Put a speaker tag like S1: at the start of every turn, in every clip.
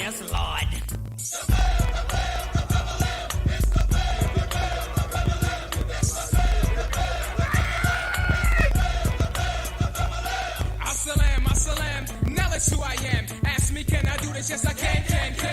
S1: Yes, Lord.
S2: Assalam, now that's who I am. Ask me, can I do this? Yes, I can.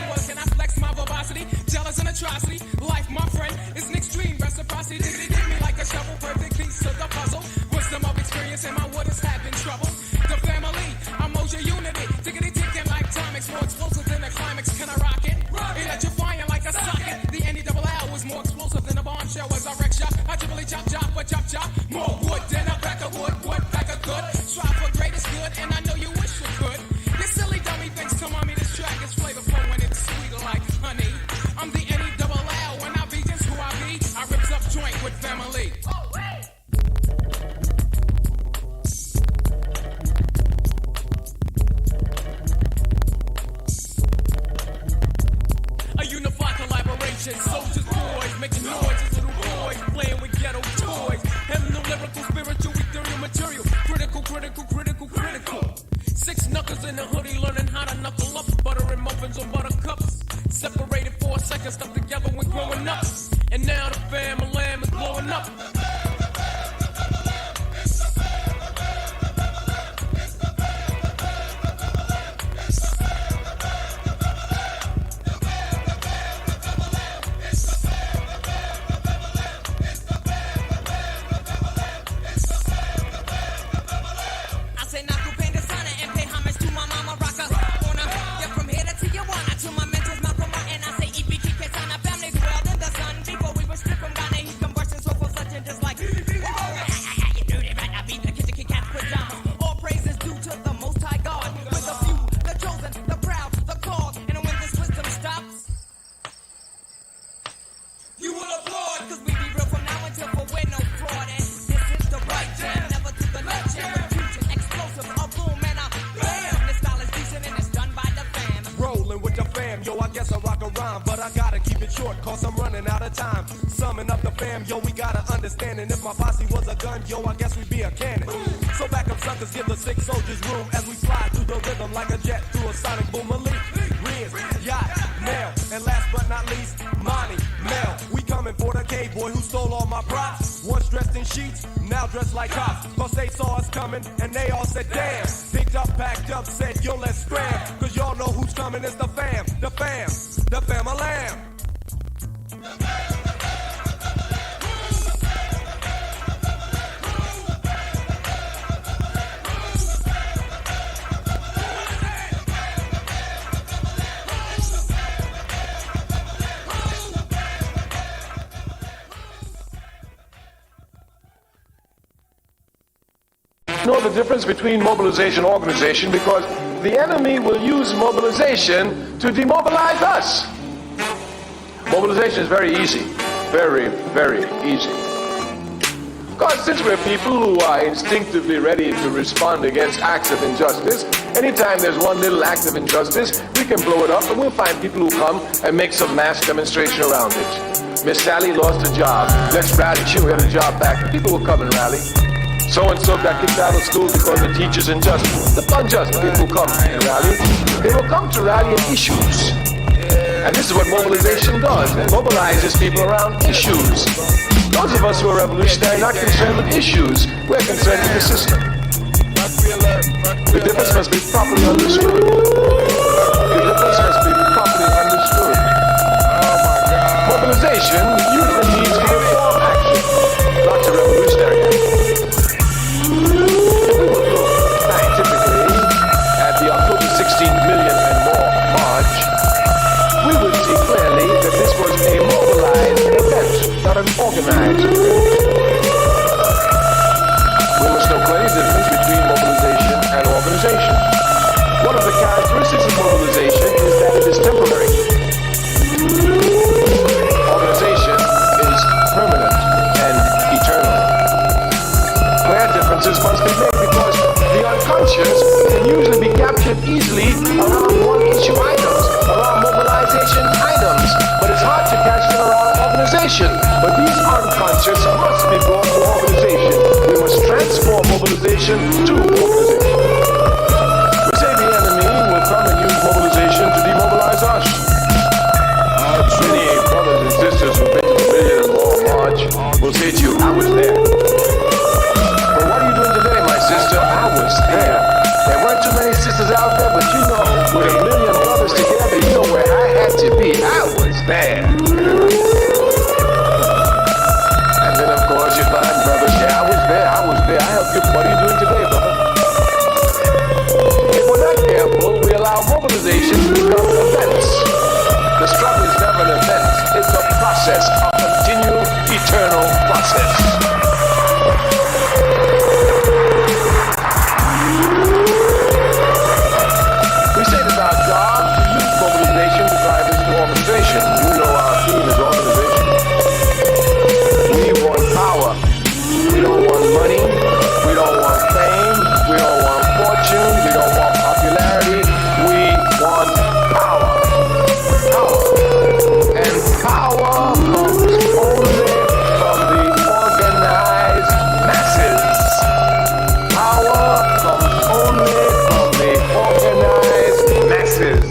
S2: What can I flex my verbosity? Jealous and atrocity. Life, my friend, is an extreme reciprocity. Diggity dig me like a shovel, perfect piece of the puzzle. Wisdom of experience and my waters have been trouble. The family, I'm Moja Unity. Diggity ticking like tonics, more explosive than a climax. Can I rock it? Electrifying like a socket. The N-E-double-L was more explosive than a bombshell as I wreck shop. I dribble chop, but chop. More wood than a pack of wood, pack of good. Strive for greatest good, and I know you wish you could. This silly dummy thinks to mommy this track is flavorful when it's sweeter like honey. I'm the N-E-double-L, when I be just who I be. I rips up joint with family. A unified collaboration, soldiers, boys, making noise as little boys, playing with ghetto toys. Having no lyrical, spiritual, ethereal material. Critical. 6 knuckles in a hoodie, learning how to knuckle up. Buttering muffins on buttercups. Separated for a second, stuck together when growing up. And now the family lamb is blowing up. And if my posse was a gun, yo, I guess we'd be a cannon. So back up, suckers, give the 6 soldiers room as we fly through the rhythm like a jet through a sonic boom. Malik, Riz, Yacht, Mel, and last but not least, Monty, Mel. We coming for the K-boy who stole all my props. Once dressed in sheets, now dressed like cops. Cause they saw us coming and they all said, damn. Picked up, packed up, said, yo, let's scram. Cause y'all know who's coming, it's the fam. The fam-a-lamb.
S3: Know the difference between mobilization and organization because the enemy will use mobilization to demobilize us. Mobilization is very easy. Very, very easy. Because since we're people who are instinctively ready to respond against acts of injustice, anytime there's one little act of injustice, we can blow it up and we'll find people who come and make some mass demonstration around it. Miss Sally lost a job. Let's rally. She'll get a job back. People will come and rally. So-and-so got kicked out of school because the teacher's unjust. The unjust people come and rally. They will come to rally on issues. And this is what mobilization does. It mobilizes people around issues. Those of us who are revolutionary are not concerned with issues. We're concerned with the system. The difference must be properly understood. The difference must be properly understood. Mobilization usually needs reform action, not a revolutionary action. Scientifically, at the October 16 million and more march, we would see clearly that this was a mobilized event, not an organized event. We must know clearly the difference between mobilization and organization. One of the characteristics of mobilization is that it is temporary. Organization is permanent and eternal. Clear differences must be made because the unconscious can usually be captured easily around one-issue items, around mobilization items, but it's hard to catch them around organization. But these unconscious must be brought to organization. We must transform mobilization to organization. We say the enemy will come and use mobilization to demobilize there. And then of course you find brothers, yeah, I was there. I helped you. What are you doing today, brother? If we're not careful, we allow mobilization to become events. The struggle is never an event. It's a process, a continual, eternal process. We say it's our job to use mobilization to drive us to organization. You know our theme is organization. We want power. We don't want money. We don't want fame. We don't want fortune. We don't want popularity. We want power. Power. And power comes only from the organized masses. Power comes only from the organized masses.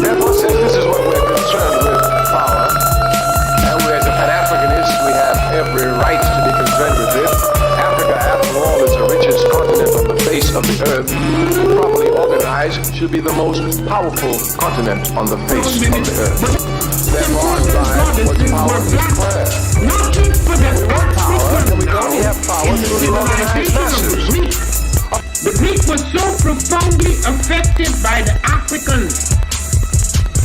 S3: Therefore, since this is what we're concerned with, power, and we as a Pan-Africanist, we have every right to be concerned with it. Africa, after all, is the richest continent on the face of the earth. Properly organized, should be the most powerful continent on the face of the earth. Therefore, our drive was power through prayer. We want power, and we can only have power through the organized masses.
S1: The Greek was so profoundly affected by the Africans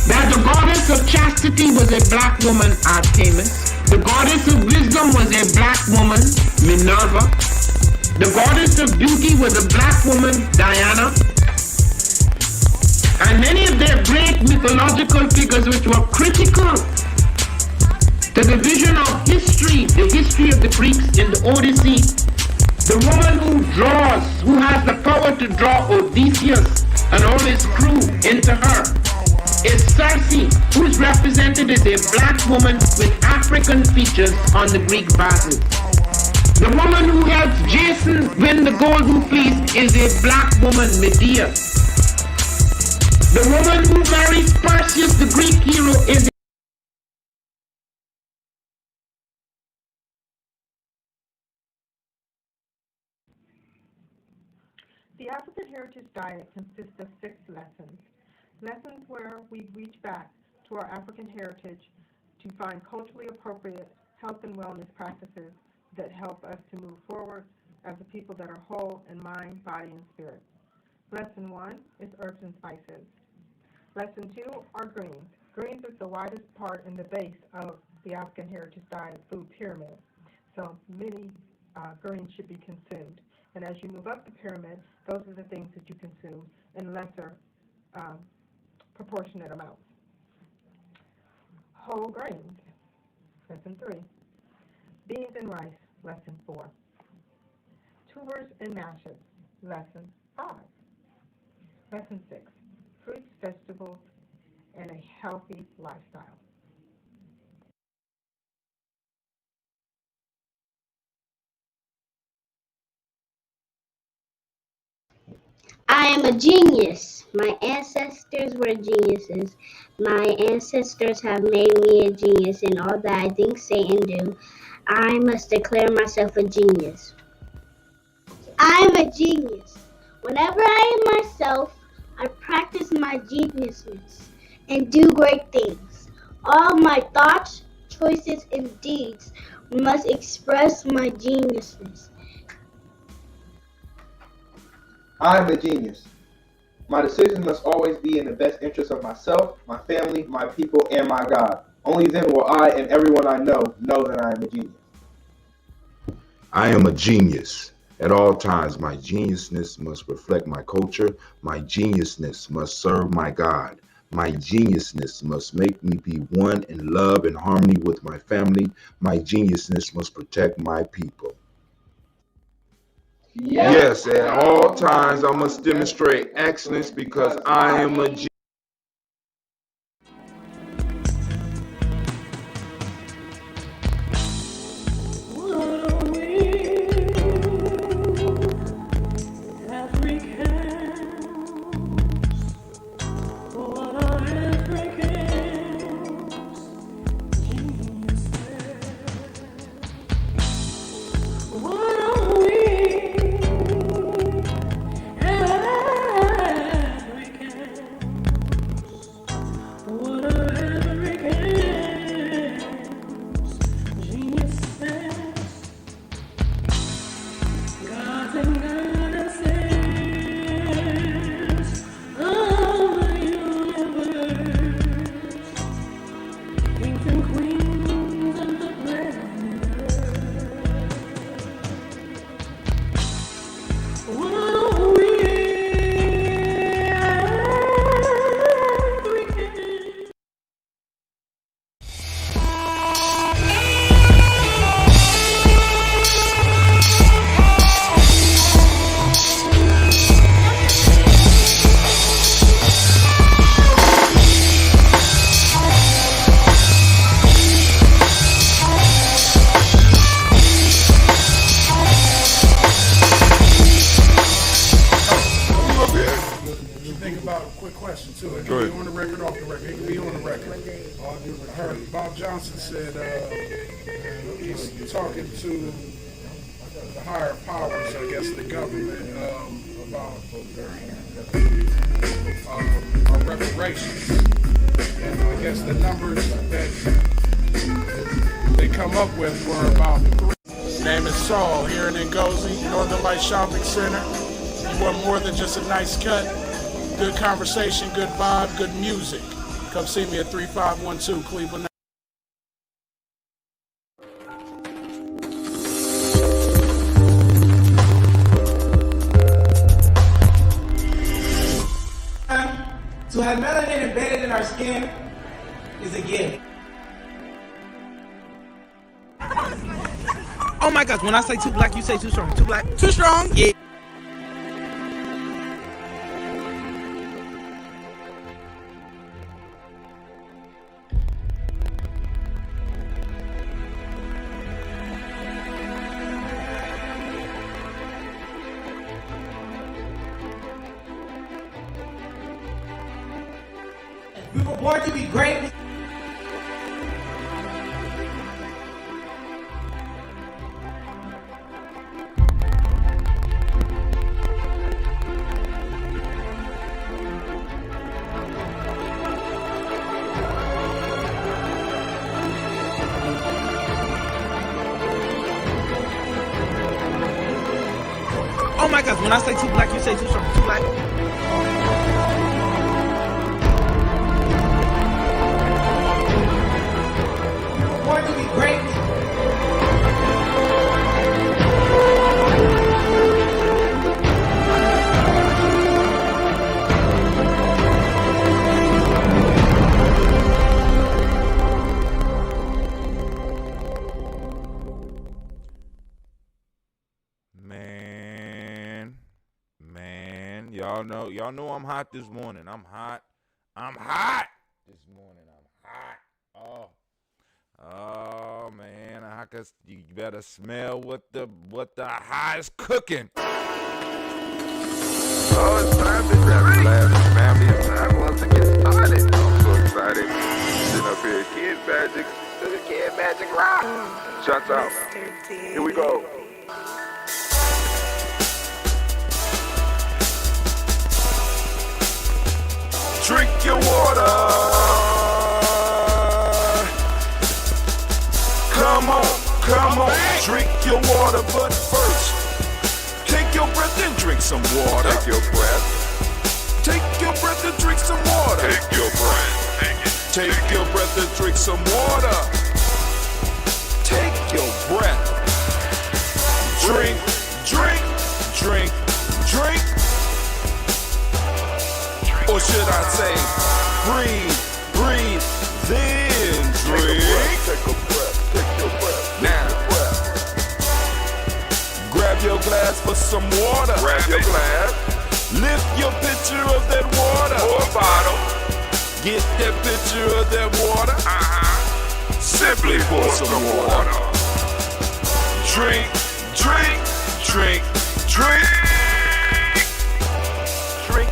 S1: that the goddess of chastity was a black woman, Artemis. The goddess of wisdom was a black woman, Minerva. The goddess of beauty was a black woman, Diana. And many of their great mythological figures which were critical to the vision of history, the history of the Greeks in the Odyssey. The woman who draws, who has the power to draw Odysseus and all his crew into her, is Circe, who is represented as a black woman with African features on the Greek vases. The woman who helps Jason win the Golden Fleece is a black woman, Medea. The woman who marries Perseus, the Greek hero, is
S4: The African Heritage Diet consists of 6 lessons. Lessons where we reach back to our African heritage to find culturally appropriate health and wellness practices that help us to move forward as a people that are whole in mind, body, and spirit. Lesson 1 is herbs and spices. Lesson 2 are greens. Greens is the widest part in the base of the African Heritage Diet food pyramid. So many greens should be consumed. And as you move up the pyramid, those are the things that you consume in lesser proportionate amounts. Whole grains, lesson 3. Beans and rice, lesson 4. Tubers and mashes, lesson 5. Lesson 6. Fruits, vegetables, and a healthy lifestyle.
S5: I am a genius. My ancestors were geniuses. My ancestors have made me a genius in all that I think, say, and do. I must declare myself a genius. I am a genius. Whenever I am myself, I practice my geniusness and do great things. All my thoughts, choices, and deeds must express my geniusness.
S6: I am a genius. My decisions must always be in the best interest of myself, my family, my people, and my God. Only then will I and everyone I know that I am a genius.
S7: I am a genius. At all times, my geniusness must reflect my culture. My geniusness must serve my God. My geniusness must make me be one in love and harmony with my family. My geniusness must protect my people. Yes, at all times I must demonstrate excellence because I am a genius.
S8: I heard Bob Johnson said he's talking to the higher powers, I guess the government, about reparations. And I guess the numbers that they come up with were about 3. His name is Saul here in Ngozi, Northern Light Shopping Center. You want more than just a nice cut? Good conversation, good vibe, good music. Come see me at 3512 Cleveland.
S9: To have melanin embedded in our skin is a gift.
S10: Oh my gosh, when I say too black, you say too strong. Too black, too strong? Yeah.
S9: We were born to be great.
S10: Oh my gosh, when I say too black, you say too strong. Too black.
S9: Born to be great.
S7: Man, y'all know I'm hot this morning. I'm hot this morning. I'm hot. Oh man, I guess you better smell what the hot is cooking. Oh, it's time to grab your glasses, family. It's time for us to get started. I'm so excited. Sitting up here, Kid Magic Rock. Shots out. Here we go. Drink your water. Come on, drink your water, but first, take your breath and drink some water. Take your breath and drink some water. Take your breath and drink some water. Take your breath. Drink. Or should I say, breathe, then drink. Take your breath. Now, grab your glass for some water. Lift your pitcher of that water. Or bottle. Get that pitcher of that water. Simply pour some water. Drink.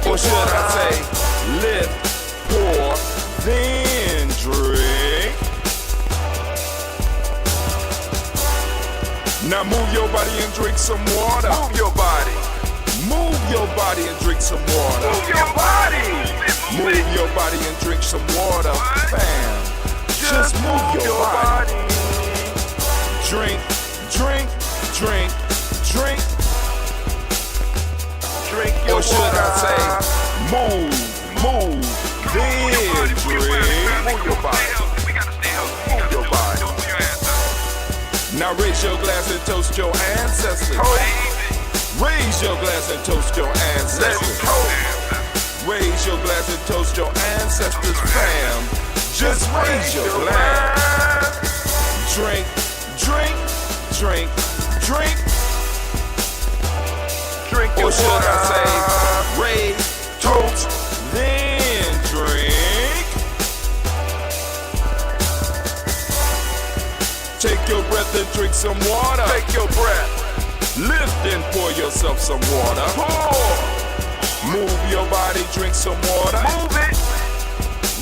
S7: Or should I say, lift, pour, then drink. Now move your body and drink some water. Move your body and drink some water. Move your body and drink some water. Bam. Just move your body. Drink. Or should I say, move, then drink. Move your body. Now raise your glass and toast your ancestors. Raise your glass and toast your ancestors. Raise your glass and toast your ancestors, fam. Just raise your glass. Drink. Or should I say, raise, toast, then drink. Take your breath and drink some water. Take your breath. Lift and pour yourself some water. Pour. Move your body, drink some water. Move it.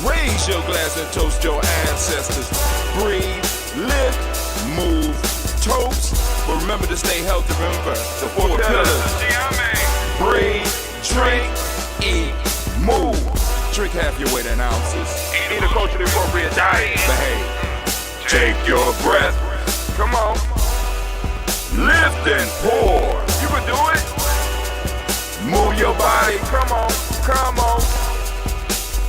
S11: Raise your glass and toast your ancestors. Breathe, live, move, toast. But remember to stay healthy. Remember the four pillars. Breathe, drink, eat, move. Drink half your weight in ounces. Eat a culturally appropriate diet. Behave. Take your breath. Come on. Lift and pour. You can do it. Move your body. Come on. Come on.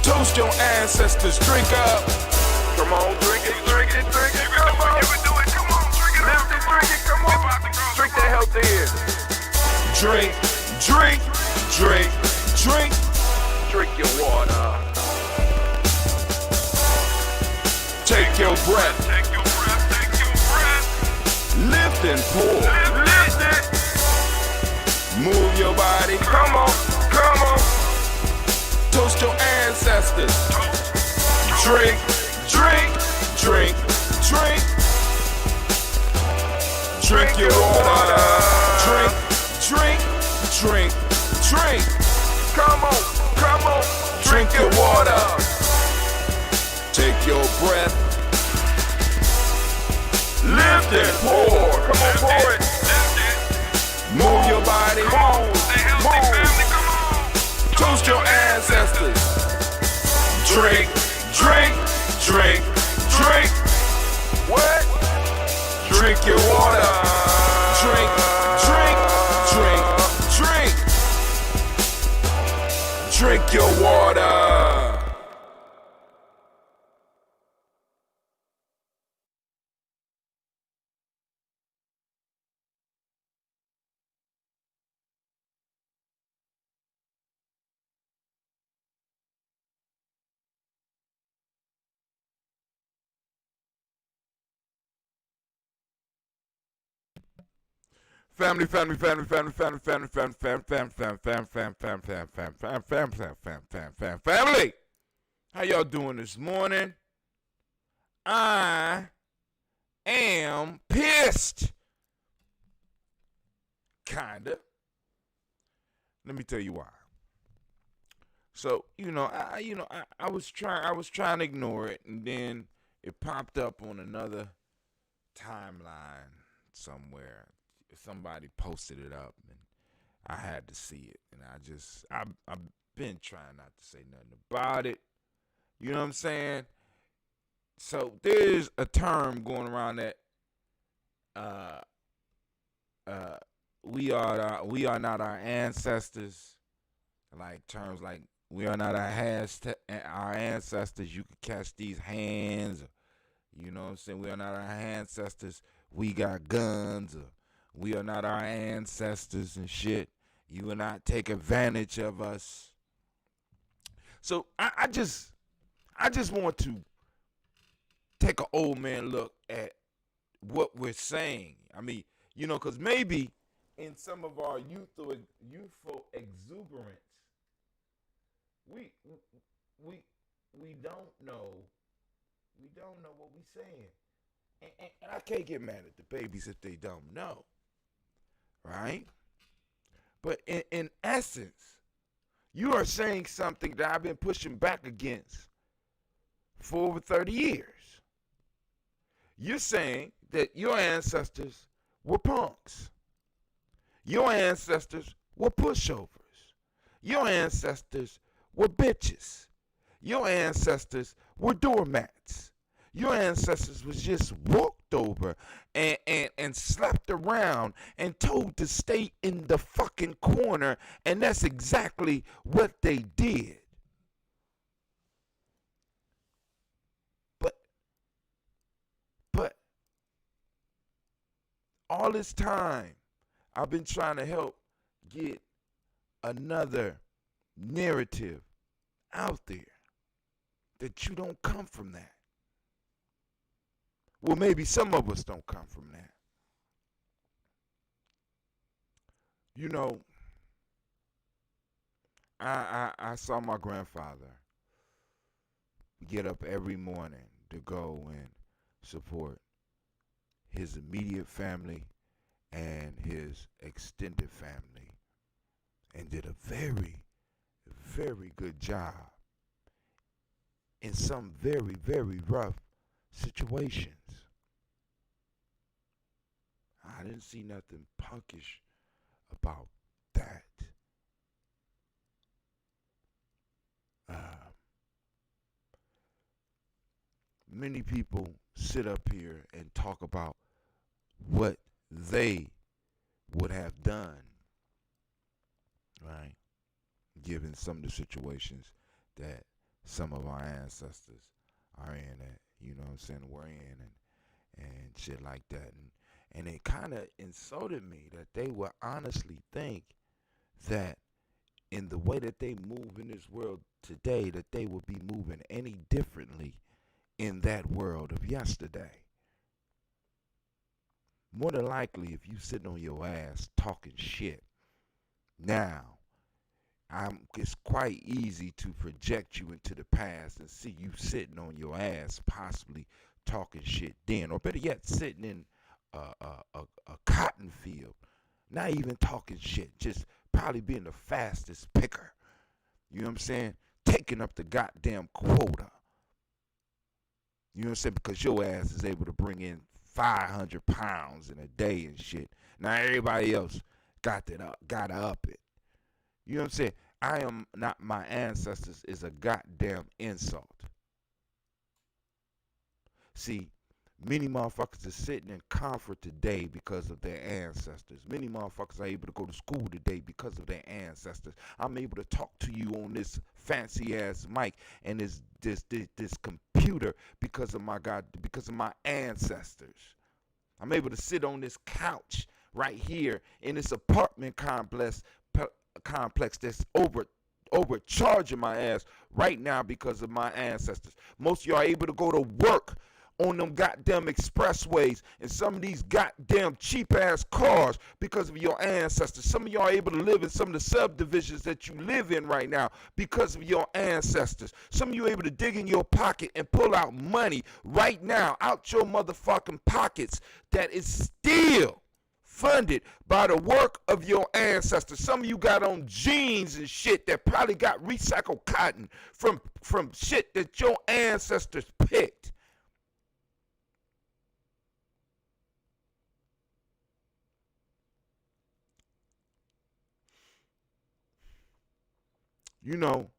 S11: Toast your ancestors. Drink up. Come on. Drink it. Drink it. Drink it. Come on. You can do it. Come on. Drink it. Lift it. Drink it. Come on. Drink that healthy air. Drink. Drink. Drink. Drink. Drink your water. Take your breath. Take your breath. Take your breath. Lift and pour. Lift it. Move your body. Come on. Come on. Toast your ancestors. Drink. Drink. Drink. Drink. Drink your water. Drink. Drink. Drink. Drink. Come on. Come on. Drink your water. Take your breath. Lift and pour. Come on, pour it. Move your body. Move. Toast your ancestors. Drink. Drink. Drink. Drink. What? Drink your water. Drink. Drink. Drink. Drink. Drink your water. Family, family, family, family, family, family, family, family, family, family, family, family, family, family, family. How y'all doing this morning? I am pissed. Kinda. Let me tell you why. So, I was trying to ignore it, and then it popped up on another timeline somewhere. Somebody posted it up, and I had to see it, and I've been trying not to say nothing about it. You know what I'm saying? So there's a term going around that we are not our ancestors. Like terms like we are not our ancestors. You could catch these hands. You know what I'm saying? We are not our ancestors. We got guns. Or we are not our ancestors and shit. You will not take advantage of us. So I just want to take an old man look at what we're saying. I mean, because maybe in some of our youthful exuberance, we don't know what we're saying. And I can't get mad at the babies if they don't know. Right? But in essence, you are saying something that I've been pushing back against for over 30 years. You're saying that your ancestors were punks. Your ancestors were pushovers. Your ancestors were bitches. Your ancestors were doormats. Your ancestors was just walked over and slapped around and told to stay in the fucking corner, and that's exactly what they did. But all this time, I've been trying to help get another narrative out there that you don't come from that. Well, maybe some of us don't come from that. I saw my grandfather get up every morning to go and support his immediate family and his extended family, and did a very, very good job
S7: in some very, very rough situations. I didn't see nothing punkish about that. Many people sit up here and talk about what they would have done, right? Given some of the situations that some of our ancestors are in, that, you know what I'm saying, we're in, and shit like that. And it kind of insulted me that they would honestly think that in the way that they move in this world today, that they would be moving any differently in that world of yesterday. More than likely, if you sitting on your ass talking shit now, it's quite easy to project you into the past and see you sitting on your ass possibly talking shit then, or better yet, sitting in a cotton field, not even talking shit, just probably being the fastest picker. You know what I'm saying? Taking up the goddamn quota. You know what I'm saying? Because your ass is able to bring in 500 pounds in a day and shit. Now everybody else gotta up it. You know what I'm saying? I am not my ancestors is a goddamn insult. See, many motherfuckers are sitting in comfort today because of their ancestors. Many motherfuckers are able to go to school today because of their ancestors. I'm able to talk to you on this fancy ass mic and this computer because of my ancestors. I'm able to sit on this couch right here in this apartment complex that's overcharging my ass right now because of my ancestors. Most of y'all are able to go to work on them goddamn expressways and some of these goddamn cheap ass cars because of your ancestors. Some of y'all are able to live in some of the subdivisions that you live in right now because of your ancestors. Some of you are able to dig in your pocket and pull out money right now out your motherfucking pockets that is still funded by the work of your ancestors. Some of you got on jeans and shit that probably got recycled cotton from shit that your ancestors picked. You know,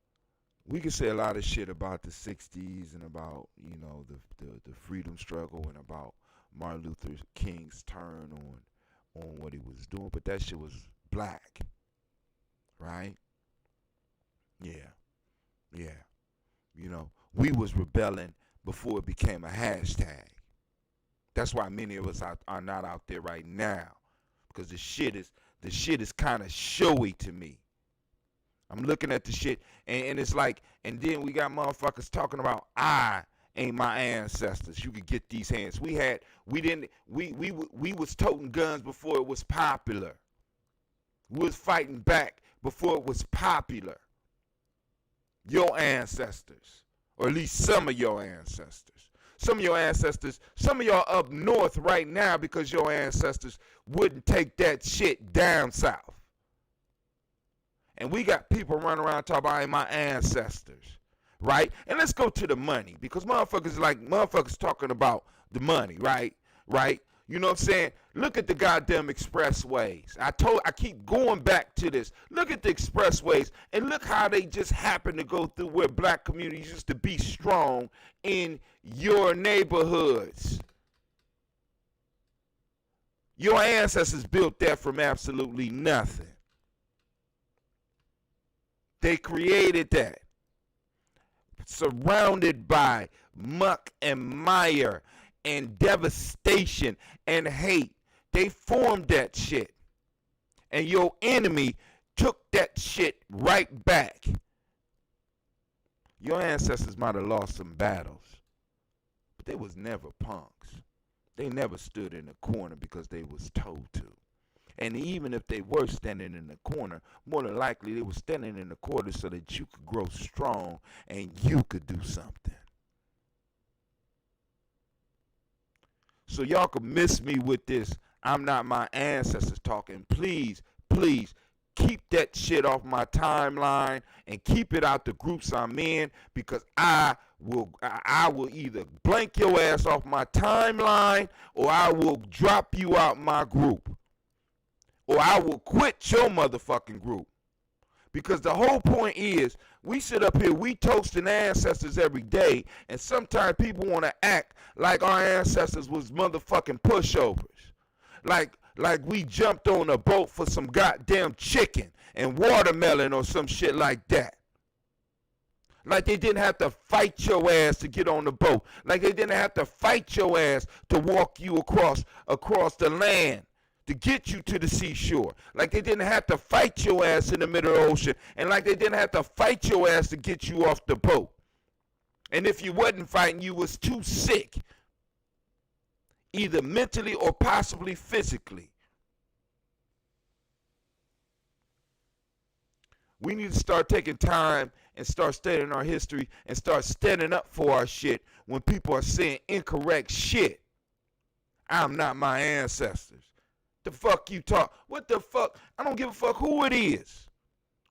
S7: we can say a lot of shit about the 60s and about, you know, the freedom struggle and about Martin Luther King's turn on what he was doing, but that shit was black, right? Yeah. You know, we was rebelling before it became a hashtag. That's why many of us are not out there right now, because the shit is kind of showy to me. I'm looking at the shit and it's like, and then we got motherfuckers talking about I ain't my ancestors. You could get these hands. We was toting guns before it was popular. We was fighting back before it was popular. Your ancestors, or at least some of your ancestors. Some of your ancestors, some of y'all up north right now because your ancestors wouldn't take that shit down south. And we got people running around talking about my ancestors, right? And let's go to the money, because motherfuckers talking about the money, right? You know what I'm saying? Look at the goddamn expressways. I keep going back to this. Look at the expressways and look how they just happen to go through where black communities used to be strong in your neighborhoods. Your ancestors built that from absolutely nothing. They created that. Surrounded by muck and mire and devastation and hate. They formed that shit. And your enemy took that shit right back. Your ancestors might have lost some battles, but they was never punks. They never stood in the corner because they was told to. And even if they were standing in the corner, more than likely they were standing in the corner so that you could grow strong and you could do something. So y'all can miss me with this, I'm not my ancestors talking. Please keep that shit off my timeline and keep it out the groups I'm in, because I will either blank your ass off my timeline, or I will drop you out my group, or I will quit your motherfucking group. Because the whole point is, we sit up here, we toasting ancestors every day, and sometimes people want to act like our ancestors was motherfucking pushovers. Like we jumped on a boat for some goddamn chicken and watermelon or some shit like that. Like they didn't have to fight your ass to get on the boat. Like they didn't have to fight your ass to walk you across the land, to get you to the seashore. Like they didn't have to fight your ass in the middle of the ocean. And like they didn't have to fight your ass to get you off the boat. And if you wasn't fighting, you was too sick, either mentally or possibly physically. We need to start taking time and start studying our history and start standing up for our shit when people are saying incorrect shit. I'm not my ancestors. The fuck you talk? What the fuck? I don't give a fuck who it is.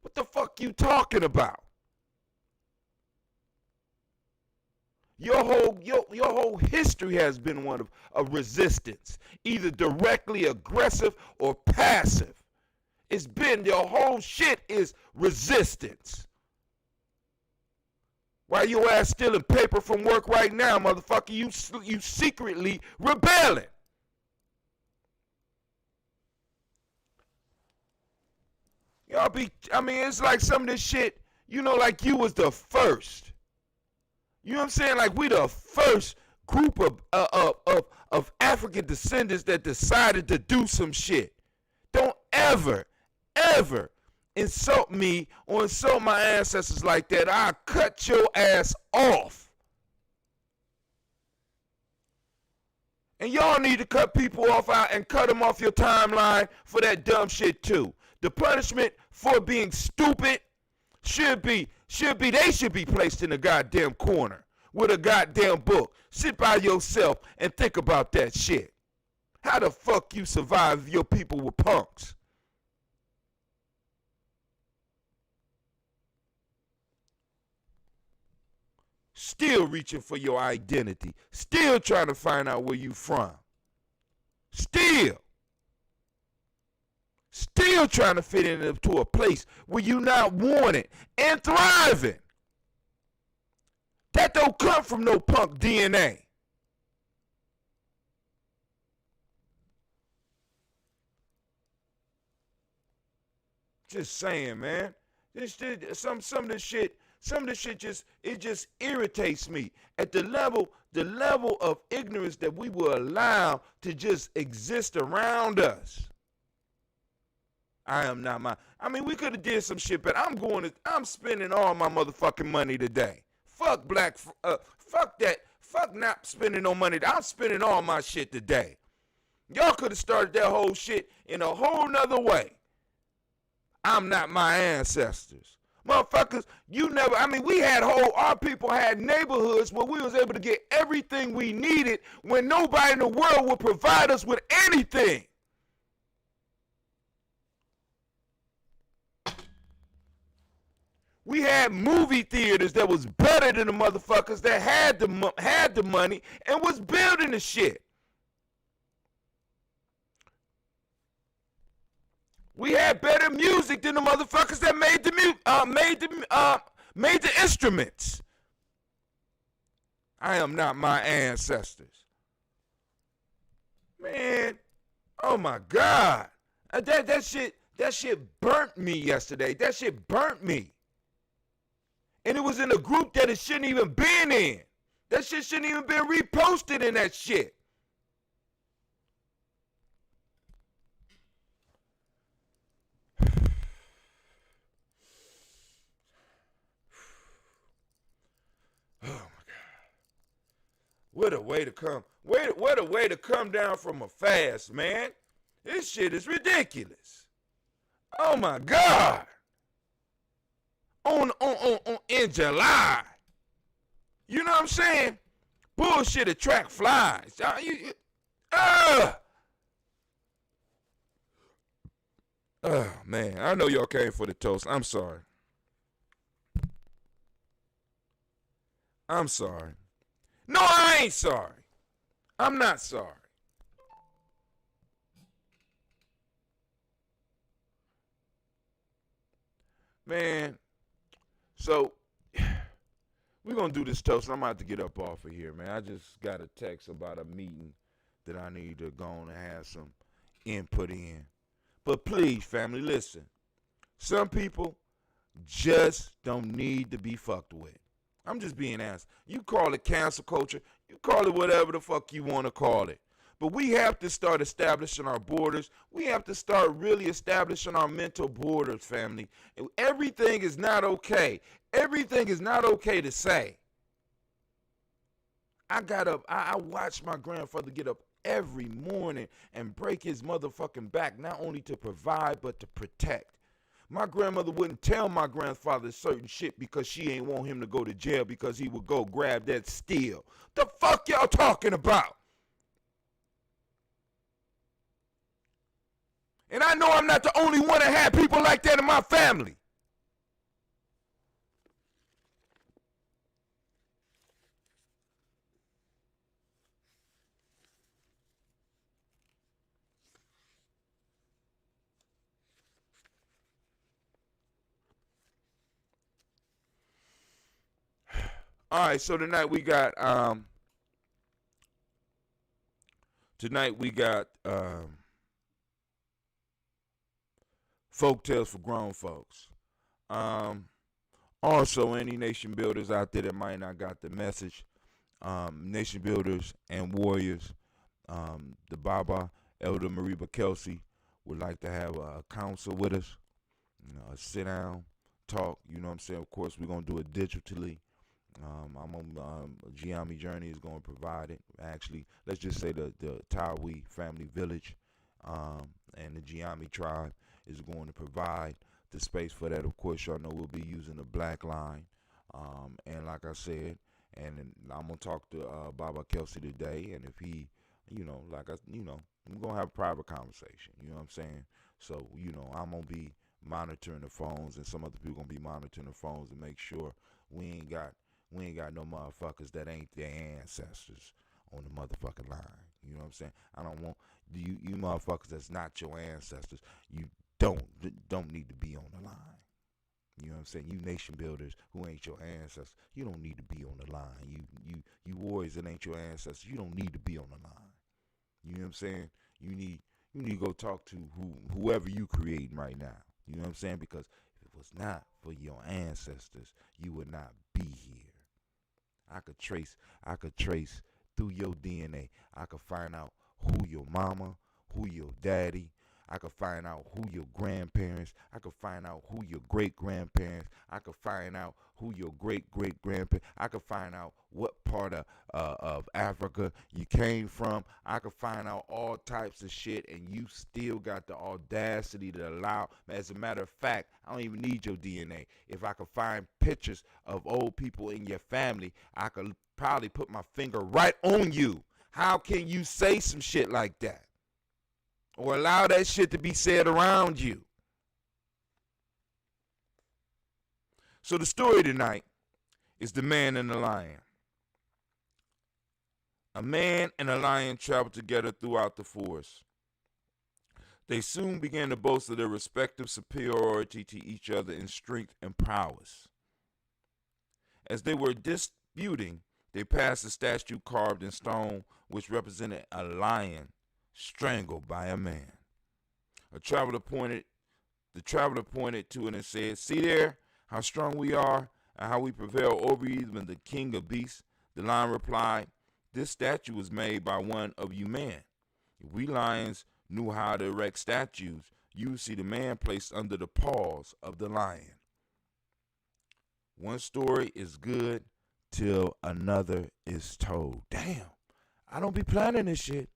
S7: What the fuck you talking about? Your whole history has been one of resistance, either directly aggressive or passive. It's been, your whole shit is resistance. Why your ass stealing paper from work right now, motherfucker? You secretly rebelling. It's like some of this shit, like you was the first. You know what I'm saying? Like we the first group of African descendants that decided to do some shit. Don't ever insult me or insult my ancestors like that. I'll cut your ass off. And y'all need to cut people off out and cut them off your timeline for that dumb shit too. The punishment for being stupid should be they should be placed in a goddamn corner with a goddamn book. Sit by yourself and think about that shit. How the fuck you survive if your people were punks? Still reaching for your identity. Still trying to find out where you from. Still trying to fit into a place where you not wanted and thriving. That don't come from no punk DNA. Just saying, man. Some of this shit just irritates me at the level of ignorance that we will allow to just exist around us. We could have did some shit, but I'm spending all my motherfucking money today. Fuck fuck that. Fuck not spending no money. I'm spending all my shit today. Y'all could have started that whole shit in a whole nother way. I'm not my ancestors. Motherfuckers, our people had neighborhoods where we was able to get everything we needed when nobody in the world would provide us with anything. We had movie theaters that was better than the motherfuckers that had the money and was building the shit. We had better music than the motherfuckers that made the instruments. I am not my ancestors. Man, oh my God. That shit burnt me yesterday. That shit burnt me. And it was in a group that it shouldn't even been in. That shit shouldn't even been reposted in that shit. Oh my God. What a way to come. What a way to come down from a fast, man. This shit is ridiculous. Oh my God. In July. You know what I'm saying? Bullshit attract flies.
S11: Oh, man. I know y'all came for the toast. I'm sorry. I'm sorry. No, I ain't sorry. I'm not sorry. Man, so we're going to do this toast. I'm about to get up off of here, man. I just got a text about a meeting that I need to go on and have some input in. But please, family, listen. Some people just don't need to be fucked with. I'm just being honest. You call it cancel culture. You call it whatever the fuck you want to call it. But we have to start establishing our borders. We have to start really establishing our mental borders, family. Everything is not okay. Everything is not okay to say. I got up. I watched my grandfather get up every morning and break his motherfucking back, not only to provide, but to protect. My grandmother wouldn't tell my grandfather certain shit because she ain't want him to go to jail because he would go grab that steel. The fuck y'all talking about? And I know I'm not the only one that had people like that in my family. All right, so tonight we got folk tales for grown folks. Also, any nation builders out there that might not got the message, nation builders and warriors, the Baba Elder Mariba Kelsey would like to have a council with us, a sit down talk. You know what I'm saying? Of course, we're gonna do it digitally. I'm on Giami Journey is going to provide it. Actually, let's just say the Tawi Family Village and the Giami tribe is going to provide the space for that. Of course, y'all know we'll be using the black line. And like I said, and I'm going to talk to Baba Kelsey today. And if he, we're going to have a private conversation. You know what I'm saying? So, I'm going to be monitoring the phones, and some other people going to be monitoring the phones to make sure we ain't got no motherfuckers that ain't their ancestors on the motherfucking line. You know what I'm saying? I don't want you motherfuckers that's not your ancestors. You don't need to be on the line. You know what I'm saying? You nation builders who ain't your ancestors, you don't need to be on the line. You warriors that ain't your ancestors, you don't need to be on the line. You know what I'm saying? You need to go talk to whoever you creating right now. You know what I'm saying? Because if it was not for your ancestors, you would not be here. I could trace through your DNA. I could find out who your mama, who your daddy. I could find out who your grandparents. I could find out who your great-grandparents. I could find out who your great-great-grandparents. I could find out what part of Africa you came from. I could find out all types of shit, and you still got the audacity to allow. As a matter of fact, I don't even need your DNA. If I could find pictures of old people in your family, I could probably put my finger right on you. How can you say some shit like that? Or allow that shit to be said around you? So the story tonight is The Man and the Lion. A man and a lion traveled together throughout the forest. They soon began to boast of their respective superiority to each other in strength and prowess. As they were disputing, they passed a statue carved in stone which represented a lion strangled by a man. The traveler pointed to it and said, "See there, how strong we are, and how we prevail over even the king of beasts." The lion replied, "This statue was made by one of you men. If we lions knew how to erect statues, you would see the man placed under the paws of the lion." One story is good till another is told. Damn, I don't be planning this shit.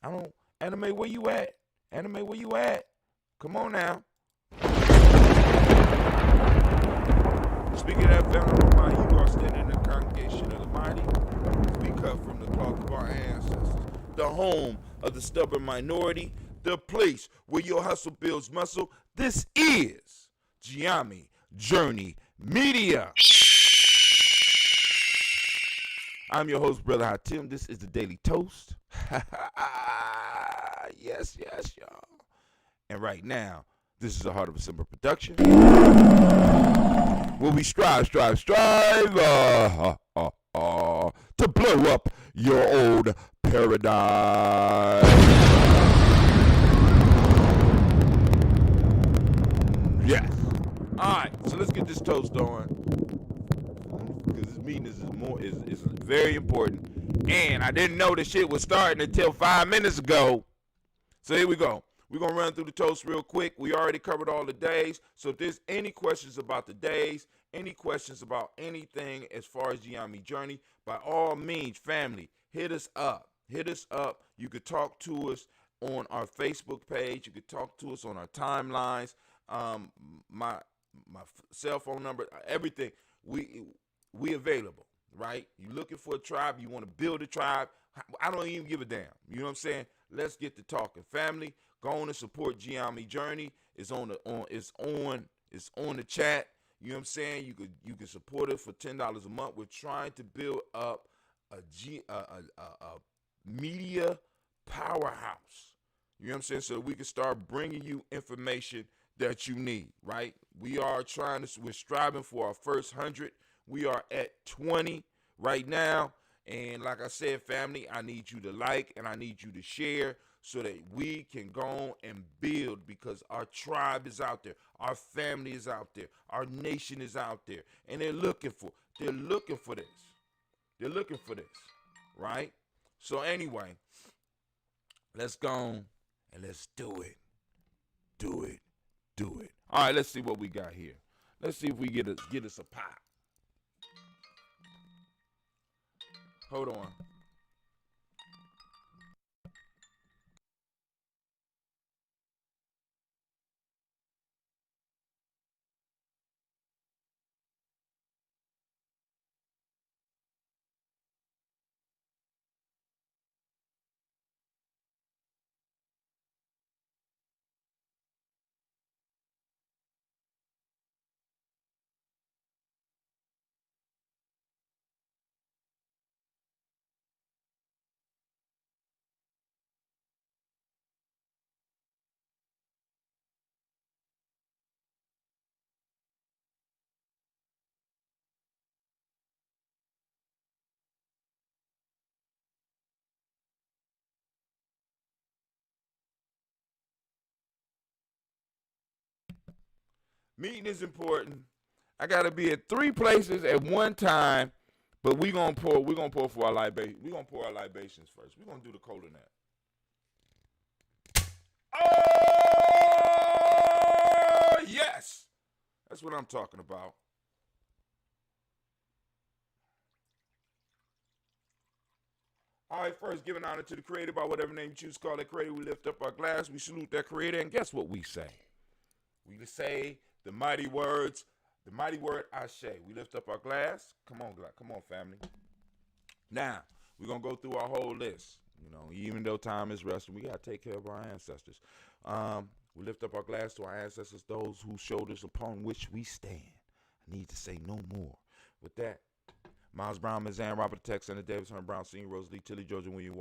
S11: I don't. Anime, where you at? Anime, where you at? Come on now. Speaking of that, family, remind you are standing in the congregation of the mighty. We cut from the cloth of our ancestors, the home of the stubborn minority,
S7: the place where your hustle builds muscle. This is Giami Journey Media. I'm your host, Brother Hatim. This is the Daily Toast. Yes, y'all. And right now, this is a Heart of a Simple production, where we strive to blow up your old paradigm. Yes. All right, so let's get this toast on, because this meeting is very important. And I didn't know the shit was starting until 5 minutes ago. So here we go. We're going to run through the toast real quick. We already covered all the days. So if there's any questions about the days, any questions about anything as far as Giami Journey, by all means, family, hit us up. Hit us up. You could talk to us on our Facebook page. You could talk to us on our timelines. My cell phone number, everything. We available, right? You looking for a tribe, you want to build a tribe. I don't even give a damn. You know what I'm saying? Let's get to talking. Family, go on and support Giami Journey. It's on the chat. You know what I'm saying? You can support us for $10 a month. We're trying to build up a media powerhouse. You know what I'm saying? So we can start bringing you information that you need, right? We're striving for our first 100. We are at 20 right now. And like I said, family, I need you to like and I need you to share so that we can go and build, because our tribe is out there. Our family is out there. Our nation is out there. And they're looking for this. They're looking for this, right? So anyway, let's go on and let's do it. Do it. All right, let's see what we got here. Let's see if we get us a pop. Hold on. Meeting is important. I gotta be at 3 places at one time, but we're gonna pour for our libation. We're gonna pour our libations first. We're gonna do the colonet. Oh yes! That's what I'm talking about. All right, first, giving honor to the Creator by whatever name you choose to call that Creator. We lift up our glass, we salute that Creator, and guess what we say? We say the mighty word Ashe. We lift up our glass. Come on, family. Now, we're going to go through our whole list. You know, even though time is resting, we got to take care of our ancestors. We lift up our glass to our ancestors, those whose shoulders upon which we stand. I need to say no more. With that, Miles Brown, Mizan, Robert Tex, Senator Davis, Herman Brown, Sr., Rosalie Tilly, Georgia William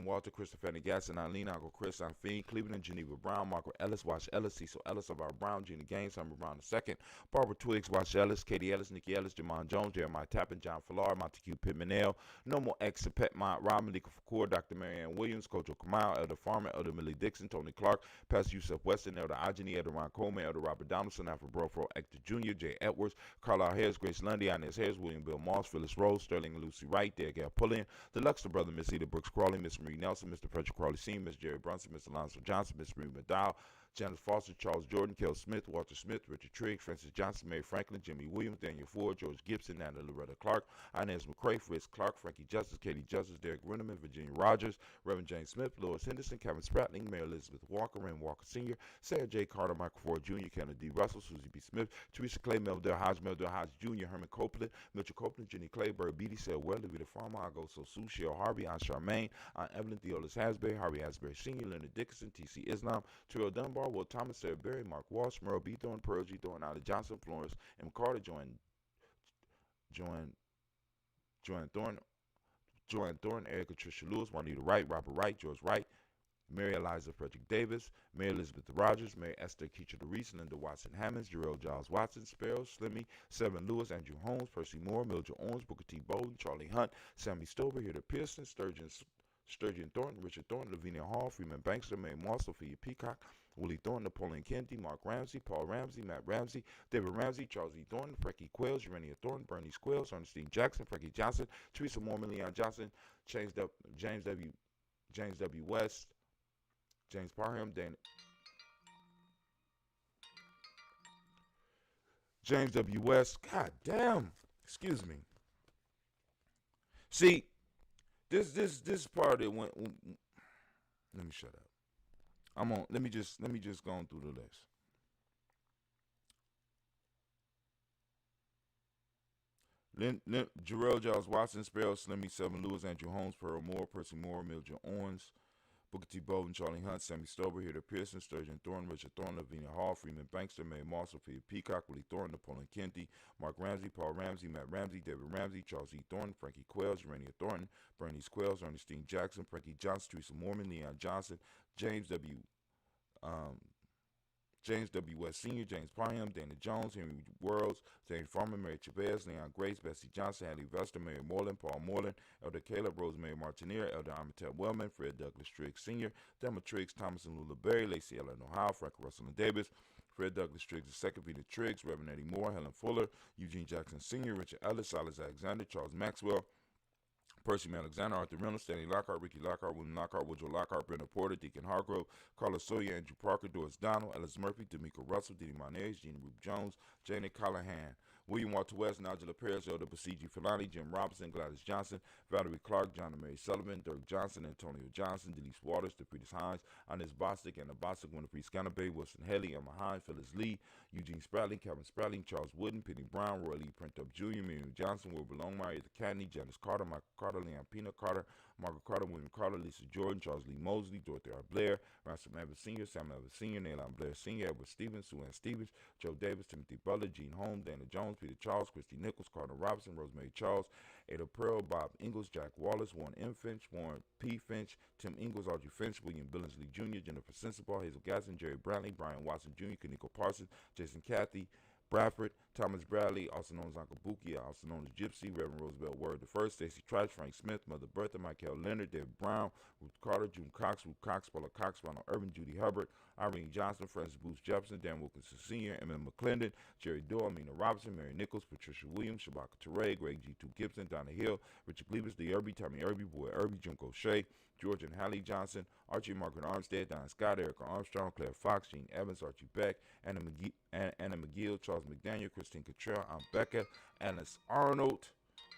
S7: Walter, Christopher Gasson, Eileen, Uncle Chris, Fiend, Cleveland and Geneva Brown, Margaret Ellis, Wash Ellis, Cecil Ellis, of our Brown, Gina Gaines, Summer Brown II, Barbara Twiggs, Wash Ellis, Katie Ellis, Nikki Ellis, Jamon Jones, Jeremiah Tappan, John Fallar, Montague Pittman, No More Ex, Pet Mont, Rob Malika Fakour, Dr. Marianne Williams, Coach Kamal, Elder Farmer, Elder Millie Dixon, Tony Clark, Pastor Yusuf Weston, Elder Ajani, Elder Ron Coleman, Elder Robert Donaldson, Alfred Brofro, Hector Jr., Jay Edwards, Carlisle Harris, Grace Lundy, Inez Harris, William Bill Moss, Phyllis Rose, Sterling and Lucy Wright, Dale Gale Pullian, the Luxor brother, Miss Eda Brooks Crawley, Miss Marie Nelson, Mr. Frederick Crawley Sr., Miss Jerry Brunson, Mr. Alonzo Johnson, Miss Marie McDowell, Janet Foster, Charles Jordan, Kel Smith, Walter Smith, Richard Trigg, Francis Johnson, Mary Franklin, Jimmy Williams, Daniel Ford, George Gibson, Nana Loretta Clark, Inez McCrae, Fritz Clark, Frankie Justice, Katie Justice, Derek Renneman, Virginia Rogers, Reverend James Smith, Lois Henderson, Kevin Spratling, Mary Elizabeth Walker, Raymond Walker Sr., Sarah J. Carter, Michael Ford Jr., Kennedy D. Russell, Susie B. Smith, Teresa Clay, Meldell Hodge Jr., Herman Copeland, Mitchell Copeland, Jenny Clay, Bird Beatty, Sarah Weather, Vita Farmer, I Go So Sue, Cheryl Harvey, Aunt Charmaine, Aunt Evelyn, Theolis Hasbury, Harvey Hasbury Sr., Leonard Dickinson, T.C. Islam, Terrell Dunbar, Will Thomas, Sarah Berry, Mark Walsh, Merle B. Thorne, Pearl G. Thorne, Allie Johnson, Florence M. Carter, Joanne Thorne, Erica Tricia Lewis, Juanita Wright, Robert Wright, George Wright, Mary Eliza Frederick Davis, Mary Elizabeth Rogers, Mary Esther Keecher DeReese, Linda Watson Hammonds, Jarrell Giles Watson, Sparrow, Slimmy, Seven Lewis, Andrew Holmes, Percy Moore, Mildred Owens, Booker T. Bowden, Charlie Hunt, Sammy Stover, Hilda Pearson, Sturgeon Thornton, Richard Thornton, Lavinia Hall, Freeman Bankster, Mary Moss, Sophia Peacock, Willie Thornton, Napoleon Kennedy, Mark Ramsey, Paul Ramsey, Matt Ramsey, David Ramsey, Charles E. Thornton, Frankie Quails, Urania Thornton, Bernie Squills, Ernestine Jackson, Frankie Johnson, Teresa Mormon, Leon Johnson, James W. West, James Parham, James W. West. God damn. Excuse me. See, this part that went. Let me shut up. Let me just go on through the list. Jarrell Giles Watson, Sparrow, Slimmy, Seven Lewis, Andrew Holmes, Pearl Moore, Percy Moore, Mildred Owens, Booker T. Bowden, Charlie Hunt, Sammy Stover, Hilda Pearson, Sturgeon Thornton, Richard Thornton, Lavinia Hall, Freeman Bankster, Mary Moss, Sophia Peacock, Willie Thornton, Napoleon Kennedy, Mark Ramsey, Paul Ramsey, Matt Ramsey, David Ramsey, Charles E. Thornton, Frankie Quails, Urania Thornton, Bernie Squills, Ernestine Jackson, Frankie Johnson, Teresa Mormon, Leon Johnson, James W. West Sr., James Parham, Dana Jones, Henry Worlds, James Farmer, Mary Chavez, Leon Grace, Bessie Johnson, Hallie Vester, Mary Moreland, Paul Moreland, Elder Caleb, Rosemary Martineer, Elder Amatel Wellman, Fred Douglas Triggs Sr., Thelma Triggs, Thomas and Lula Berry, Lacey Ellen Ohio, Frank Russell and Davis, Fred Douglas Triggs II, Peter Triggs, Reverend Eddie Moore, Helen Fuller, Eugene Jackson Sr., Richard Ellis, Silas Alexander, Charles Maxwell, Percy Alexander, Arthur Reynolds, Stanley Lockhart, Ricky Lockhart, William Lockhart, Woodrow Lockhart, Brenda Porter, Deacon Hargrove, Carlos Sawyer, Andrew Parker, Doris Donald, Ellis Murphy, D'Amico Russell, Diddy Monez, Gene Rube Jones, Janet Callahan, William Walter West, Nigel Perez, Elder Basiji Filani, Jim Robinson, Gladys Johnson, Valerie Clark, John and Mary Sullivan, Dirk Johnson, Antonio Johnson, Delise Waters, DePretis Hines, Inez Bostic, Anna Bostic, Winifred Scanabay, Wilson Haley, Emma Hines, Phyllis Lee, Eugene Spratling, Kevin Spratling, Charles Wooden, Penny Brown, Roy Lee Printup Jr., Miriam Johnson, Wilbur Longmire, Ethan Cadney, Janice Carter, Michael Carter, Leon Pina Carter, Margaret Carter, William Carter, Lisa Jordan, Charles Lee Mosley, Dorothy R. Blair, Ransom Evans Sr., Sam Evans Sr., Naylon Blair Sr., Edward Stevens, Sue Ann Stevens, Joe Davis, Timothy Butler, Gene Holmes, Dana Jones, Peter Charles, Christy Nichols, Carter Robinson, Rosemary Charles, Ada Pearl, Bob Ingalls, Jack Wallace, Warren M. Finch, Warren P. Finch, Tim Ingalls, Audrey Finch, William Billingsley Jr., Jennifer Sensabaugh, Hazel Gasson, Jerry Brantley, Brian Watson Jr., Kaniko Parsons, Jason Cathy, Bradford, Thomas Bradley, also known as Uncle Buki, also known as Gypsy, Reverend Roosevelt Word I, Stacey Trice, Frank Smith, Mother Bertha, Michael Leonard, David Brown, Ruth Carter, June Cox, Ruth Cox, Paula Cox, Ronald Urban, Judy Hubbard, Irene Johnson, Francis Booth Jefferson, Dan Wilkinson Sr., Emma McClendon, Jerry Doyle, Amina Robinson, Mary Nichols, Patricia Williams, Shabaka Teray, Greg G2 Gibson, Donna Hill, Richard Glebus, D. Irby, Tommy Irby, Boy Irby, Jim O'Shea, George and Hallie Johnson, Archie Margaret Armstead, Don Scott, Erica Armstrong, Claire Fox, Gene Evans, Archie Beck, Anna McGill, Charles McDaniel, Christine Cottrell, Aunt Becca, Alice Arnold,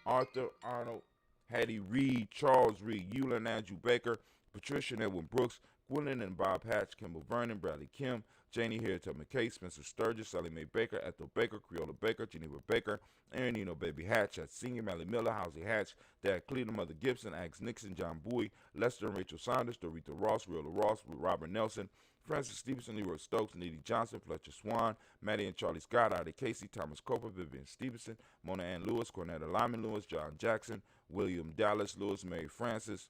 S7: Arthur Arnold, Hattie Reed, Charles Reed, Eulin Andrew Baker, Patricia and Edwin Brooks, Gwendolyn and Bob Hatch, Kimball Vernon, Bradley Kim, Janie Harriet McKay, Spencer Sturgis, Sally Mae Baker, Ethel Baker, Creola Baker, Geneva Baker, Aaron Eno Baby Hatch, at Senior, Mally Miller, Housie Hatch, Dad Cleveland, Mother Gibson, Axe Nixon, John Bowie, Lester and Rachel Saunders, Dorita Ross, Rilla Ross, Robert Nelson, Francis Stevenson, Leroy Stokes, Needy Johnson, Fletcher Swan, Maddie and Charlie Scott, Ida Casey, Thomas Coper, Vivian Stevenson, Mona Ann Lewis, Cornetta Lyman Lewis, John Jackson, William Dallas Lewis, Mary Francis,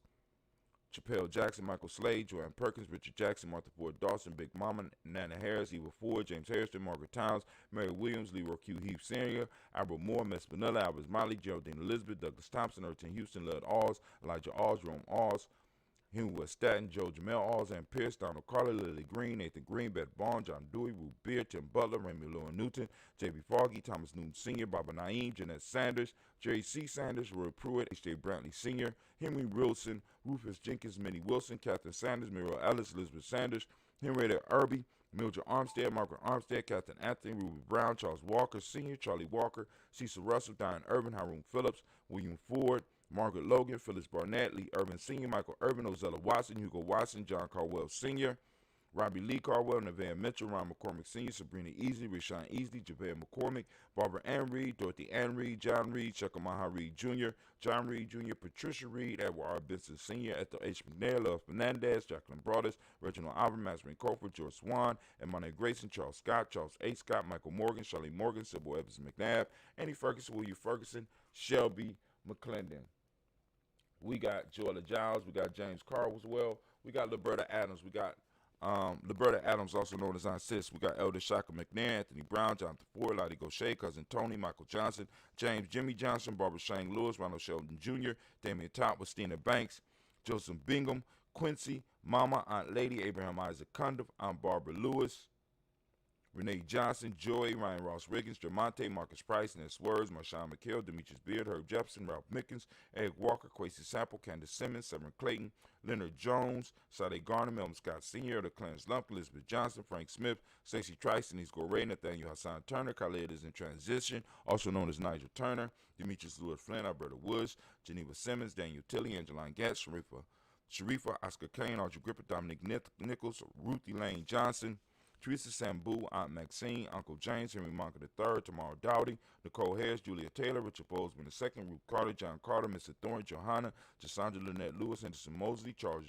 S7: Chappelle Jackson, Michael Slade, Joanne Perkins, Richard Jackson, Martha Ford Dawson, Big Mama, Nana Harris, Eva Ford, James Harrison, Margaret Towns, Mary Williams, Leroy Q. Heath Sr., Albert Moore, Miss Vanilla, Albert Molly, Geraldine Elizabeth, Douglas Thompson, Erton Houston, Lud Oz, Elijah Oz, Jerome Oz, Henry West Staten, Joe Jamel, Oz, Ann Pierce, Donald Carter, Lily Green, Nathan Green, Beth Bond, John Dewey, Ruth Beard, Tim Butler, Remy Lowen Newton, J.B. Foggy, Thomas Newton Sr., Baba Naeem, Jeanette Sanders, Jerry C. Sanders, Roy Pruitt, H.J. Brantley Sr., Henry Wilson, Rufus Jenkins, Minnie Wilson, Catherine Sanders, Muriel Ellis, Elizabeth Sanders, Henrietta Irby, Mildred Armstead, Margaret Armstead, Captain Anthony, Ruby Brown, Charles Walker Sr., Charlie Walker, Cecil Russell, Diane Irvin, Hiram Phillips, William Ford, Margaret Logan, Phyllis Barnett, Lee Irvin Sr., Michael Irvin, Ozella Watson, Hugo Watson, John Caldwell Sr., Robbie Lee Caldwell, Nevaeh Mitchell, Ron McCormick Sr., Sabrina Easley, Rashawn Easley, Javale McCormick, Barbara Ann Reed, Dorothy Ann Reed, John Reed, Chuckamaha Reed Jr., John Reed Jr., Patricia Reed, Edward R. Benson Sr., Ethel H. McNair, Love Fernandez, Jacqueline Broadus, Reginald Albert, Masserin Cofer, George Swan, Emmanuel Grayson, Charles Scott, Charles A. Scott, Michael Morgan, Charlie Morgan, Sybil Evans McNabb, Annie Ferguson, William Ferguson, Shelby McClendon. We got Joella Giles, we got James Carl as well, we got Liberta Adams, we got Liberta Adams, also known as Aunt Sis. We got Elder Shaka McNair, Anthony Brown, Jonathan Ford, Lottie Gaucher, Cousin Tony, Michael Johnson, James Jimmy Johnson, Barbara Shane Lewis, Ronald Sheldon Jr., Damian Top, Westina Banks, Joseph Bingham, Quincy, Mama, Aunt Lady, Abraham Isaac Cundiff, Aunt Barbara Lewis, Renee Johnson, Joy, Ryan Ross Riggins, Jermonte, Marcus Price, Ness Words, Marshawn McHale, Demetrius Beard, Herb Jefferson, Ralph Mickens, Eric Walker, Quasi Sample, Candace Simmons, Severn Clayton, Leonard Jones, Sade Garner, Melvin Scott Sr., the Clarence Lump, Elizabeth Johnson, Frank Smith, Stacey Trice, Denise Gorey, Nathaniel Hassan Turner, Khaled is in transition, also known as Nigel Turner, Demetrius Lewis Flynn, Alberta Woods, Geneva Simmons, Daniel Tilley, Angeline Gatz, Sharifa, Oscar Kane, Audrey Gripper, Dominic Nichols, Ruthie Lane Johnson, Teresa Sambu, Aunt Maxine, Uncle James, Henry Monker III, Tamara Dowdy, Nicole Harris, Julia Taylor, Richard Bozeman II, Ruth Carter, John Carter, Mr. Thorne, Johanna, Jasandra Lynette Lewis, Henderson Mosley, Charles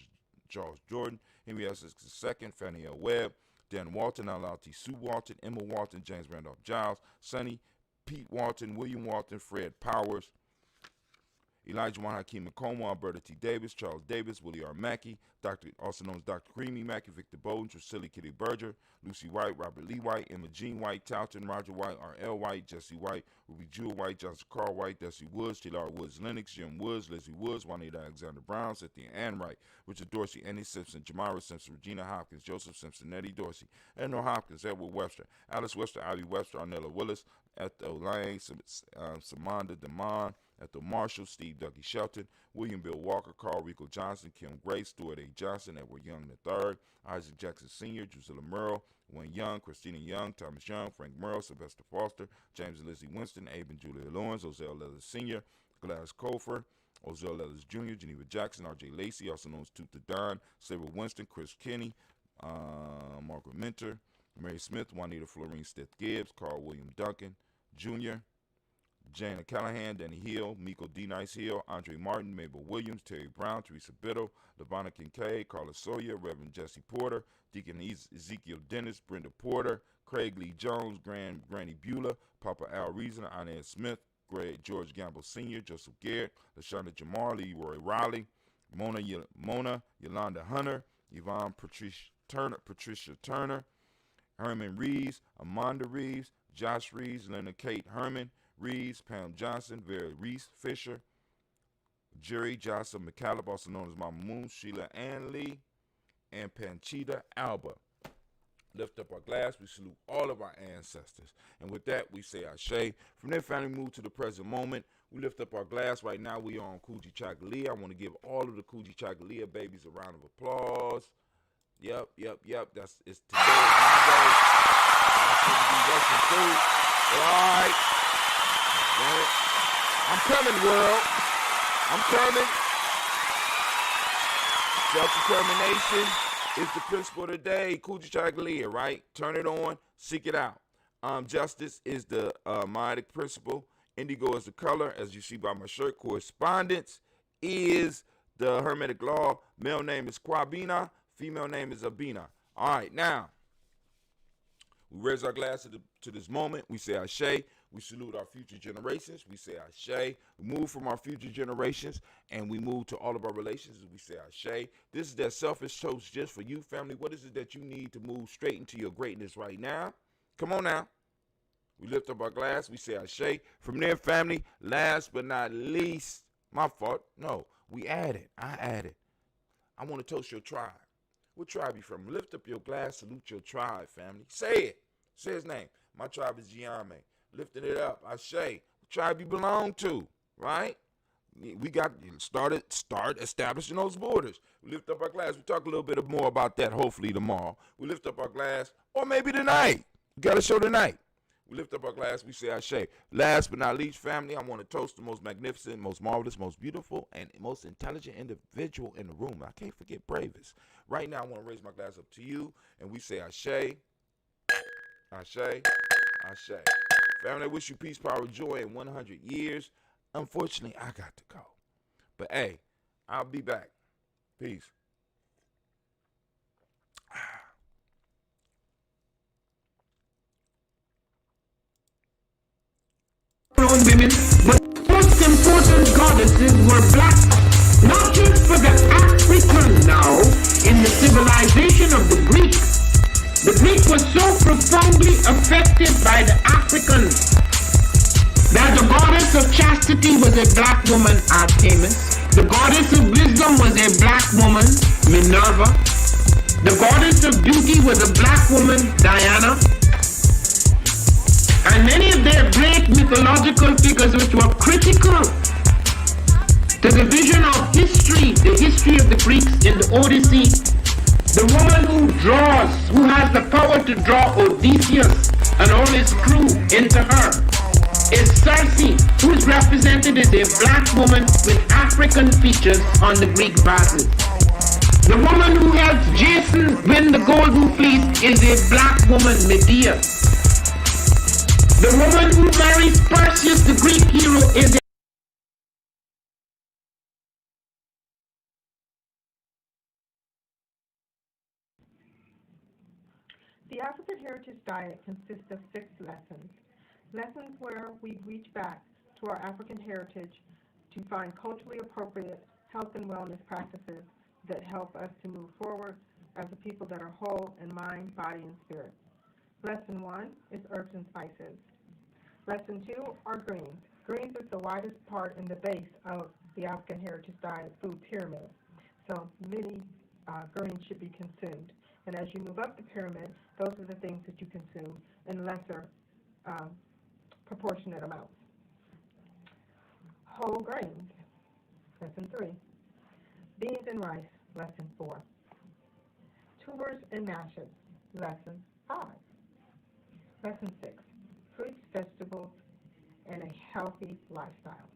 S7: Jordan, Henry Essex II, Fannie L. Webb, Dan Walton, Alauti Sue Walton, Emma Walton, James Randolph Giles, Sonny, Pete Walton, William Walton, Fred Powers, Elijah Juan Hakeem McComb, Alberta T. Davis, Charles Davis, Willie R. Mackey, also known as Dr. Creamy Mackey, Victor Bowden, Drusilla Kitty Berger, Lucy White, Robert Lee White, Emma Jean White, Towton, Roger White, R.L. White, Jesse White, Ruby Jewel White, Johnson Carl White, Desi Woods, Taylor Woods Lennox, Jim Woods, Leslie Woods, Juanita Alexander Brown, Cynthia Ann Wright, Richard Dorsey, Annie Simpson, Jamara Simpson, Regina Hopkins, Joseph Simpson, Nettie Dorsey, Eleanor Hopkins, Edward Webster, Alice Webster, Ivy Webster, Arnella Willis, Ethel Lang, Samanda Demond, Ethel Marshall, Steve Dougie Shelton, William Bill Walker, Carl Rico Johnson, Kim Gray, Stuart A. Johnson, Edward Young III, Isaac Jackson Sr., Drusilla Merle, Wayne Young, Christina Young, Thomas Young, Frank Merle, Sylvester Foster, James and Lizzie Winston, Abe and Julia Lawrence, Ozell Leathers Sr., Gladys Cofer, Ozell Leathers Jr., Geneva Jackson, R.J. Lacey, also known as Tooth the Don, Sarah Winston, Chris Kinney, Margaret Minter, Mary Smith, Juanita Florine Stith Gibbs, Carl William Duncan Jr., Jana Callahan, Danny Hill, Miko D. Nice Hill, Andre Martin, Mabel Williams, Terry Brown, Teresa Biddle, Lavonna Kincaid, Carla Sawyer, Reverend Jesse Porter, Deacon Ezekiel Dennis, Brenda Porter, Craig Lee Jones, Granny Beulah, Papa Al Reason, Inez Smith, George Gamble Sr., Joseph Garrett, LaShonda Jamar, Leroy Riley, Mona Yolanda Hunter, Yvonne Patricia Turner, Herman Reeves, Amanda Reeves, Josh Reeves, Leonard Kate Herman, Reeves, Pam Johnson, Vera Reese Fisher, Jerry Johnson McCallum, also known as Mama Moon, Sheila Ann Lee, and Panchita Alba. Lift up our glass. We salute all of our ancestors. And with that, we say Ashe. From their family move to the present moment, we lift up our glass. Right now, we are on Kujichagulia. I want to give all of the Kujichagulia babies a round of applause. Yep. It's today. All right. I'm coming, world. I'm coming. Self-determination is the principle of the day. Kujichagulia, right? Turn it on, seek it out. Justice is the Maitic principle. Indigo is the color, as you see by my shirt. Correspondence is the Hermetic law. Male name is Kwabina. Female name is Abina. All right, now, we raise our glass to this moment. We say Ashe. We salute our future generations. We say Ashe. We move from our future generations and we move to all of our relations. We say Ashe. This is that selfish toast just for you, family. What is it that you need to move straight into your greatness right now? Come on now. We lift up our glass. We say Ashe. From there, family, last but not least, my fault. No, we added. I added. I want to toast your tribe. What tribe you from? Lift up your glass. Salute your tribe, family. Say it. Say his name. My tribe is Giame. Lifting it up. Ashe. What tribe you belong to, right? We got start establishing those borders. We lift up our glass. We talk a little bit more about that hopefully tomorrow. We lift up our glass, or maybe tonight. We got a show tonight. We lift up our glass, we say Ashe. Last but not least, family, I want to toast the most magnificent, most marvelous, most beautiful, and most intelligent individual in the room. I can't forget bravest. Right now, I want to raise my glass up to you, and we say Ashe, Ashe, Ashe. Family, I wish you peace, power, joy in 100 years. Unfortunately, I got to go. But hey, I'll be back. Peace.
S1: Women, but most important goddesses were black, not just for the African now, in the civilization of the Greek. The Greek was so profoundly affected by the Africans that the goddess of chastity was a black woman, Artemis. The goddess of wisdom was a black woman, Minerva. The goddess of beauty was a black woman, Diana. And many of their great mythological figures which were critical to the vision of history, the history of the Greeks in the Odyssey. The woman who draws, who has the power to draw Odysseus and all his crew into her, is Circe, who is represented as a black woman with African features on the Greek vases. The woman who helps Jason win the golden fleece is a black woman, Medea. The woman who marries Perseus, the Greek hero, is a
S4: The African Heritage Diet consists of 6 lessons. Lessons where we reach back to our African heritage to find culturally appropriate health and wellness practices that help us to move forward as a people that are whole in mind, body, and spirit. Lesson 1 is herbs and spices. Lesson 2 are greens. Greens is the widest part in the base of the African Heritage Diet food pyramid. So many greens should be consumed. And as you move up the pyramid, those are the things that you consume in lesser proportionate amounts. Whole grains, lesson 3. Beans and rice, lesson 4. Tubers and mashes, lesson 5. Lesson 6. Fruits, vegetables, and a healthy lifestyle.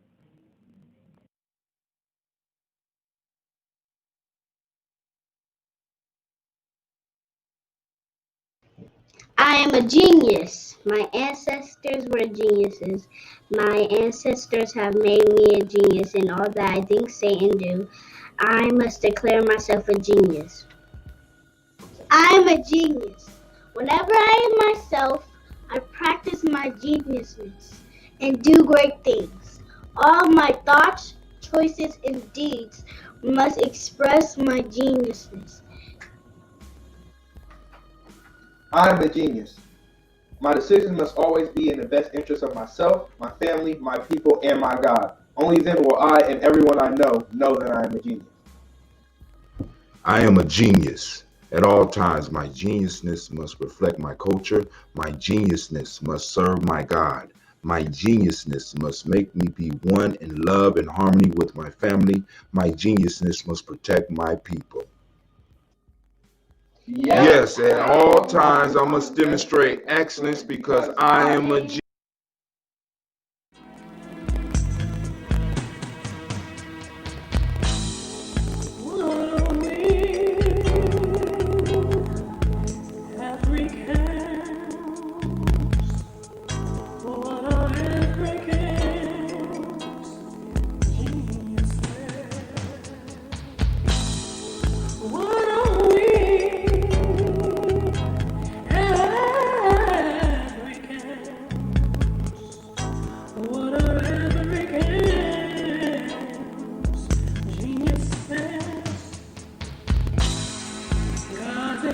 S5: I am a genius. My ancestors were geniuses. My ancestors have made me a genius in all that I think, say, and do. I must declare myself a genius. I am a genius. Whenever I am myself, I practice my geniusness and do great things. All my thoughts, choices, and deeds must express my geniusness.
S6: I am a genius. My decisions must always be in the best interest of myself, my family, my people, and my God. Only then will I and everyone I know that I am a genius.
S7: I am a genius. At all times, my geniusness must reflect my culture. My geniusness must serve my God. My geniusness must make me be one in love and harmony with my family. My geniusness must protect my people. Yes, at all times I must demonstrate excellence because I am a genius.